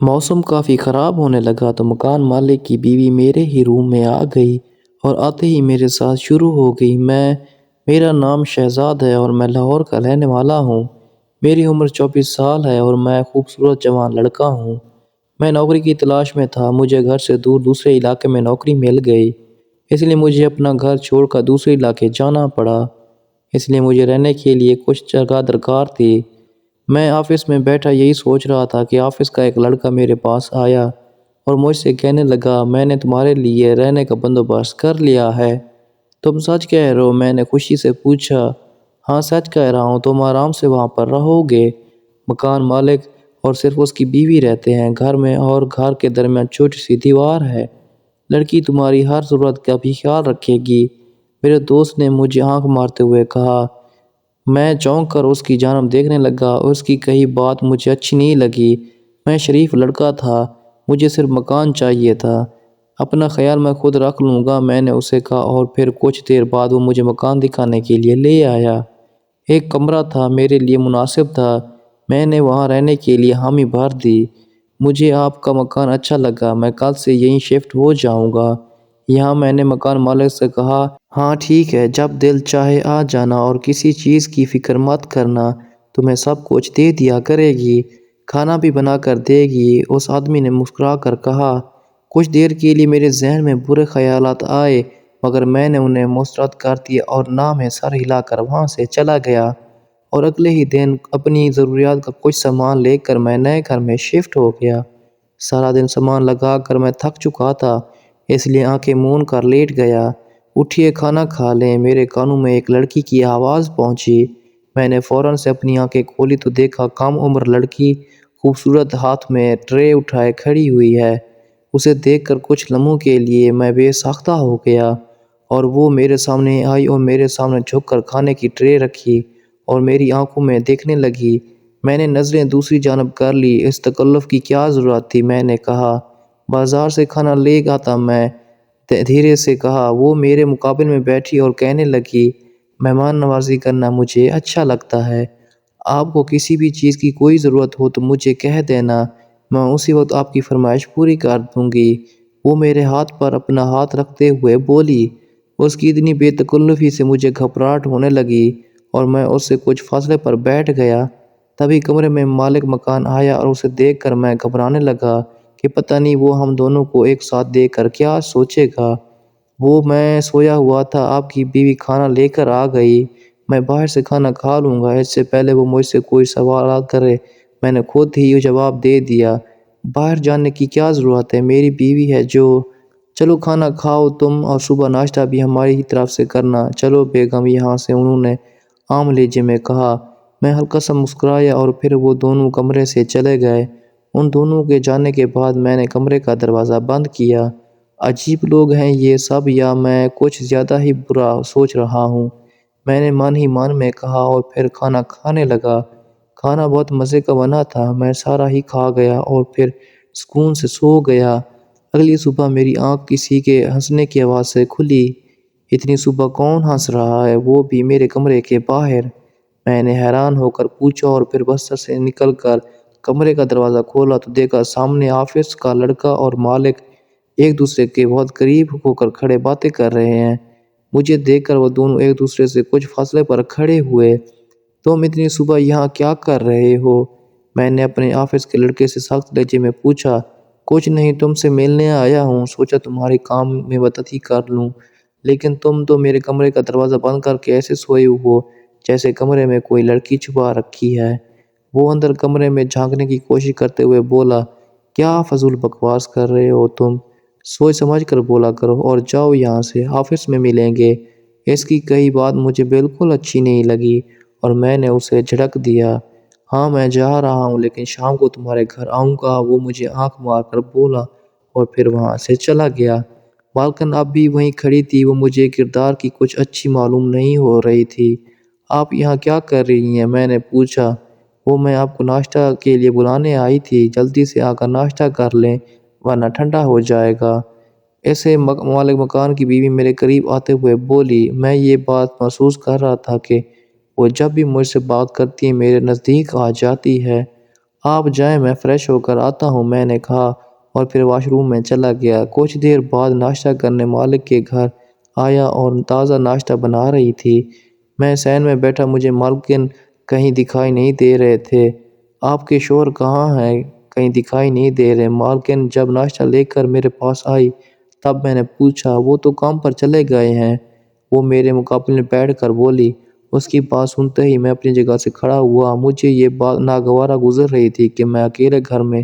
موسم کافی خراب ہونے لگا تو مکان مالک کی بیوی میرے ہی روم میں آ گئی اور آتے ہی میرے ساتھ شروع ہو گئی۔ میرا نام شہزاد ہے اور میں لاہور کا رہنے والا ہوں۔ میری عمر 24 سال ہے اور میں خوبصورت جوان لڑکا ہوں۔ میں نوکری کی تلاش میں تھا۔ مجھے گھر سے دور دوسرے علاقے میں نوکری مل گئی، اس لیے مجھے اپنا گھر چھوڑ کر دوسرے علاقے جانا پڑا۔ اس لیے مجھے رہنے کے لیے کچھ جگہ درکار تھی۔ میں آفس میں بیٹھا یہی سوچ رہا تھا کہ آفس کا ایک لڑکا میرے پاس آیا اور مجھ سے کہنے لگا، میں نے تمہارے لیے رہنے کا بندوبست کر لیا ہے۔ تم سچ کہہ رہے ہو؟ میں نے خوشی سے پوچھا۔ ہاں سچ کہہ رہا ہوں، تم آرام سے وہاں پر رہو گے۔ مکان مالک اور صرف اس کی بیوی رہتے ہیں گھر میں اور گھر کے درمیان چھوٹی سی دیوار ہے۔ لڑکی تمہاری ہر ضرورت کا بھی خیال رکھے گی، میرے دوست نے مجھے آنکھ مارتے ہوئے کہا۔ میں چونک کر اس کی جانب دیکھنے لگا اور اس کی کہی بات مجھے اچھی نہیں لگی۔ میں شریف لڑکا تھا، مجھے صرف مکان چاہیے تھا۔ اپنا خیال میں خود رکھ لوں گا، میں نے اسے کہا، اور پھر کچھ دیر بعد وہ مجھے مکان دکھانے کے لیے لے آیا۔ ایک کمرہ تھا، میرے لیے مناسب تھا۔ میں نے وہاں رہنے کے لیے حامی بھر دی۔ مجھے آپ کا مکان اچھا لگا، میں کل سے یہیں شفٹ ہو جاؤں گا یہاں۔ میں نے مکان مالک سے کہا، ہاں ٹھیک ہے، جب دل چاہے آ جانا اور کسی چیز کی فکر مت کرنا، تمہیں سب کچھ دے دیا کرے گی، کھانا بھی بنا کر دے گی۔ اس آدمی نے مسکرا کر کہا۔ کچھ دیر کے لیے میرے ذہن میں برے خیالات آئے، مگر میں نے انہیں مسترد کر دیا اور نہ میں سر ہلا کر وہاں سے چلا گیا، اور اگلے ہی دن اپنی ضروریات کا کچھ سامان لے کر میں نئے گھر میں شفٹ ہو گیا۔ سارا دن سامان لگا کر میں تھک چکا تھا، اس لیے آنکھیں مون کر لیٹ گیا۔ اٹھیے کھانا کھا لیں۔ میرے کانوں میں ایک لڑکی کی آواز پہنچی۔ میں نے فوراً سے اپنی آنکھیں کھولی تو دیکھا کم عمر لڑکی خوبصورت ہاتھ میں ٹرے اٹھائے کھڑی ہوئی ہے۔ اسے دیکھ کر کچھ لمحوں کے لیے میں بے ساختہ ہو گیا، اور وہ میرے سامنے آئی اور میرے سامنے جھک کر کھانے کی ٹرے رکھی اور میری آنکھوں میں دیکھنے لگی۔ میں نے نظریں دوسری جانب کر لی۔ اس تکلف کی کیا ضرورت تھی؟ میں نے کہا، بازار سے کھانا لے آتا۔ میں دھیرے سے کہا۔ وہ میرے مقابل میں بیٹھی اور کہنے لگی، مہمان نوازی کرنا مجھے اچھا لگتا ہے۔ آپ کو کسی بھی چیز کی کوئی ضرورت ہو تو مجھے کہہ دینا، میں اسی وقت آپ کی فرمائش پوری کر دوں گی۔ وہ میرے ہاتھ پر اپنا ہاتھ رکھتے ہوئے بولی۔ اس کی اتنی بے تکلفی سے مجھے گھبراہٹ ہونے لگی اور میں اس سے کچھ فاصلے پر بیٹھ گیا۔ تبھی کمرے میں مالک مکان آیا اور اسے دیکھ کر میں گھبرانے لگا کہ پتہ نہیں وہ ہم دونوں کو ایک ساتھ دیکھ کر کیا سوچے گا۔ میں سویا ہوا تھا، آپ کی بیوی کھانا لے کر آ گئی۔ میں باہر سے کھانا کھا لوں گا، اس سے پہلے وہ مجھ سے کوئی سوالات کرے۔ میں نے خود ہی جواب دے دیا، باہر جانے کی کیا ضرورت ہے، میری بیوی ہے جو۔ چلو کھانا کھاؤ تم، اور صبح ناشتہ بھی ہماری ہی طرف سے کرنا۔ چلو بیگم یہاں سے، انہوں نے عام لہجے میں کہا۔ میں ہلکا سا مسکرایا اور پھر وہ دونوں کمرے سے چلے گئے۔ ان دونوں کے جانے کے بعد میں نے کمرے کا دروازہ بند کیا۔ عجیب لوگ ہیں یہ سب، یا میں کچھ زیادہ ہی برا سوچ رہا ہوں؟ میں نے من ہی من میں کہا اور پھر کھانا کھانے لگا۔ کھانا بہت مزے کا بنا تھا، میں سارا ہی کھا گیا اور پھر سکون سے سو گیا۔ اگلی صبح میری آنکھ کسی کے ہنسنے کی آواز سے کھلی۔ اتنی صبح کون ہنس رہا ہے، وہ بھی میرے کمرے کے باہر؟ میں نے حیران ہو کر پوچھا اور پھر بستر سے نکل کر کمرے کا دروازہ کھولا تو دیکھا سامنے آفس کا لڑکا اور مالک ایک دوسرے کے بہت قریب ہو کر کھڑے باتیں کر رہے ہیں۔ مجھے دیکھ کر وہ دونوں ایک دوسرے سے کچھ فاصلے پر کھڑے ہوئے۔ تم اتنی صبح یہاں کیا کر رہے ہو؟ میں نے اپنے آفس کے لڑکے سے سخت لہجے میں پوچھا۔ کچھ نہیں، تم سے ملنے آیا ہوں، سوچا تمہارے کام میں مدد ہی کر لوں، لیکن تم تو میرے کمرے کا دروازہ بند کر کے ایسے سوئے ہو جیسے کمرے میں کوئی لڑکی چھپا رکھی ہے۔ وہ اندر کمرے میں جھانکنے کی کوشش کرتے ہوئے بولا، کیا فضول بکواس کر رہے ہو تم؟ سوچ سمجھ کر بولا کرو اور جاؤ یہاں سے، آفس میں ملیں گے۔ اس کی کہی بات مجھے بالکل اچھی نہیں لگی اور میں نے اسے جھڑک دیا۔ ہاں میں جا رہا ہوں، لیکن شام کو تمہارے گھر آؤں گا، وہ مجھے آنکھ مار کر بولا اور پھر وہاں سے چلا گیا۔ مالکن اب بھی وہیں کھڑی تھی، وہ مجھے کردار کی کچھ اچھی معلوم نہیں ہو رہی تھی۔ آپ یہاں کیا کر رہی ہیں؟ میں نے پوچھا۔ میں آپ کو ناشتہ کے لیے بلانے آئی تھی، جلدی سے آ کر ناشتہ کر لیں ورنہ ٹھنڈا ہو جائے گا۔ ایسے مالک مکان کی بیوی میرے قریب آتے ہوئے بولی۔ میں یہ بات محسوس کر رہا تھا کہ وہ جب بھی مجھ سے بات کرتی ہے میرے نزدیک آ جاتی ہے۔ آپ جائیں میں فریش ہو کر آتا ہوں، میں نے کہا اور پھر واش روم میں چلا گیا۔ کچھ دیر بعد ناشتہ کرنے مالک کے گھر آیا اور تازہ ناشتہ بنا رہی تھی۔ میں صحن میں بیٹھا، مجھے مالکن کہیں دکھائی نہیں دے رہے تھے۔ آپ کے شوہر کہاں ہیں؟ کہیں دکھائی نہیں دے رہے۔ مالکن جب ناشتہ لے کر میرے پاس آئی تب میں نے پوچھا، وہ تو کام پر چلے گئے ہیں۔ وہ میرے مقابل میں بیٹھ کر بولی۔ اس کی بات سنتے ہی میں اپنی جگہ سے کھڑا ہوا۔ مجھے یہ بات ناگوارا گزر رہی تھی کہ میں اکیلے گھر میں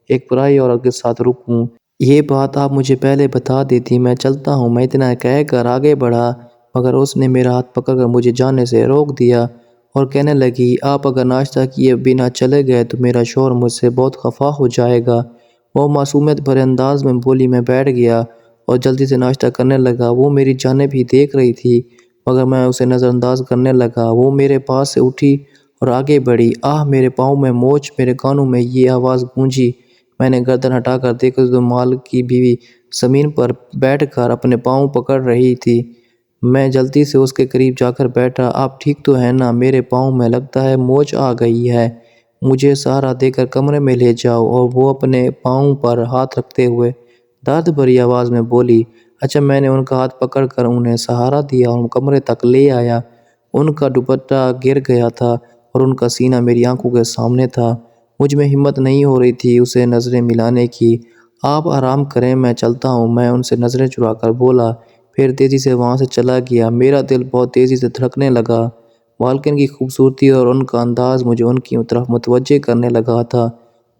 ایک پرائی عورت کے ساتھ رکوں۔ یہ بات آپ مجھے پہلے بتا دیتی، میں چلتا ہوں، میں اتنا کہہ کر آگے بڑھا، مگر اس نے میرا ہاتھ پکڑ کر مجھے جانے سے روک دیا اور کہنے لگی، آپ اگر ناشتہ کیے بنا چلے گئے تو میرا شوہر مجھ سے بہت خفا ہو جائے گا۔ وہ معصومیت بھرے انداز میں بولی۔ میں بیٹھ گیا اور جلدی سے ناشتہ کرنے لگا۔ وہ میری جانب ہی دیکھ رہی تھی مگر میں اسے نظر انداز کرنے لگا۔ وہ میرے پاس سے اٹھی اور آگے بڑھی۔ آہ! میرے پاؤں میں موچ، میرے کانوں میں یہ آواز گونجی۔ میں نے گردن ہٹا کر دیکھا تو مالک کی بیوی زمین پر بیٹھ کر اپنے پاؤں پکڑ رہی تھی۔ میں جلدی سے اس کے قریب جا کر بیٹھا۔ آپ ٹھیک تو ہیں نا؟ میرے پاؤں میں لگتا ہے موچ آ گئی ہے، مجھے سہارا دے کر کمرے میں لے جاؤ۔ اور وہ اپنے پاؤں پر ہاتھ رکھتے ہوئے درد بھری آواز میں بولی۔ اچھا، میں نے ان کا ہاتھ پکڑ کر انہیں سہارا دیا اور کمرے تک لے آیا۔ ان کا دوپٹہ گر گیا تھا اور ان کا سینہ میری آنکھوں کے سامنے تھا۔ مجھ میں ہمت نہیں ہو رہی تھی اسے نظریں ملانے کی۔ آپ آرام کریں، میں چلتا ہوں، میں ان سے نظریں چرا کر بولا، پھر تیزی سے وہاں سے چلا گیا۔ میرا دل بہت تیزی سے دھڑکنے لگا۔ مالکن کی خوبصورتی اور ان کا انداز مجھے ان کی طرف متوجہ کرنے لگا تھا،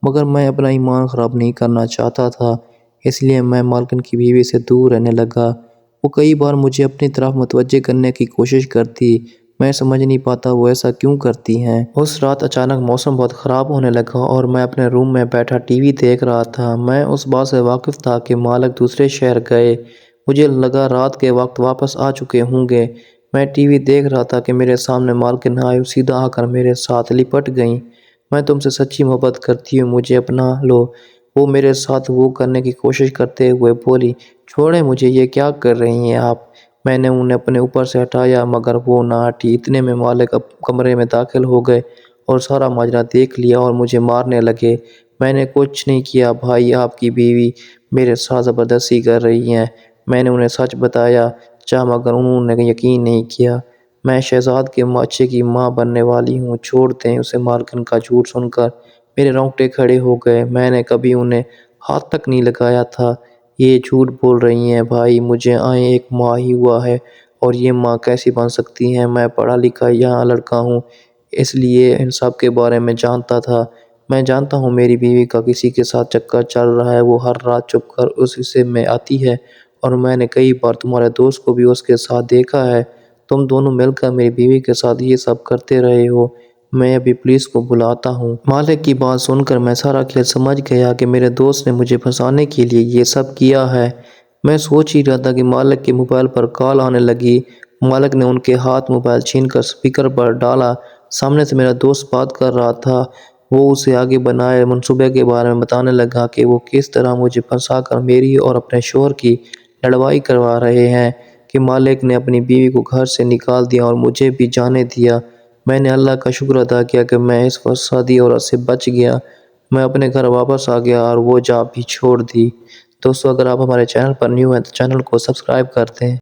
مگر میں اپنا ایمان خراب نہیں کرنا چاہتا تھا، اس لیے میں مالکن کی بیوی سے دور رہنے لگا۔ وہ کئی بار مجھے اپنی طرف متوجہ کرنے کی کوشش کرتی، میں سمجھ نہیں پاتا وہ ایسا کیوں کرتی ہیں۔ اس رات اچانک موسم بہت خراب ہونے لگا اور میں اپنے روم میں بیٹھا ٹی وی دیکھ رہا تھا۔ میں اس بات سے واقف تھا کہ مالک دوسرے شہر گئے، مجھے لگا رات کے وقت واپس آ چکے ہوں گے۔ میں ٹی وی دیکھ رہا تھا کہ میرے سامنے مالکن آئی اور سیدھا آ کر میرے ساتھ لپٹ گئیں۔ میں تم سے سچی محبت کرتی ہوں، مجھے اپنا لو۔ وہ میرے ساتھ وہ کرنے کی کوشش کرتے ہوئے بولی۔ چھوڑیں مجھے، یہ کیا کر رہی ہیں آپ؟ میں نے انہیں اپنے اوپر سے ہٹایا مگر وہ نہ ہٹی۔ اتنے میں مالک کمرے میں داخل ہو گئے اور سارا ماجرا دیکھ لیا اور مجھے مارنے لگے۔ میں نے کچھ نہیں کیا بھائی، آپ کی بیوی میرے ساتھ زبردستی کر رہی ہیں۔ میں نے انہیں سچ بتایا چاہا مگر انہوں نے یقین نہیں کیا۔ میں شہزاد کے بچے کی ماں بننے والی ہوں، چھوڑ دیں اسے۔ مالکن کا جھوٹ سن کر میرے رونگٹے کھڑے ہو گئے۔ میں نے کبھی انہیں ہاتھ تک نہیں لگایا تھا۔ یہ جھوٹ بول رہی ہیں بھائی، مجھے آئے 1 ماہ ہی ہوا ہے اور یہ ماں کیسی بن سکتی ہیں؟ میں پڑھا لکھا یہاں لڑکا ہوں، اس لیے ان سب کے بارے میں جانتا تھا۔ میں جانتا ہوں میری بیوی کا کسی کے ساتھ چکر چل رہا ہے، وہ ہر رات چھپ کر اس حصے میں آتی ہے اور میں نے کئی بار تمہارے دوست کو بھی اس کے ساتھ دیکھا ہے۔ تم دونوں مل کر میری بیوی کے ساتھ یہ سب کرتے رہے ہو۔ میں ابھی پولیس کو بلاتا ہوں۔ مالک کی بات سن کر میں سارا کھیل سمجھ گیا کہ میرے دوست نے مجھے پھنسانے کے لیے یہ سب کیا ہے۔ میں سوچ ہی رہا تھا کہ مالک کے موبائل پر کال آنے لگی۔ مالک نے ان کے ہاتھ موبائل چھین کر اسپیکر پر ڈالا۔ سامنے سے میرا دوست بات کر رہا تھا۔ وہ اسے آگے بنائے منصوبے کے بارے میں بتانے لگا کہ وہ کس طرح مجھے پھنسا کر میری اور اپنے شوہر کی لڑائی کروا رہے ہیں، کہ مالک نے اپنی بیوی کو گھر سے نکال دیا اور مجھے بھی جانے دیا۔ میں نے اللہ کا شکر ادا کیا کہ میں اس فسادی عورت سے بچ گیا۔ میں اپنے گھر واپس آ گیا اور وہ جاب بھی چھوڑ دی۔ دوستو، اگر آپ ہمارے چینل پر نیو ہیں تو چینل کو سبسکرائب کر دیں۔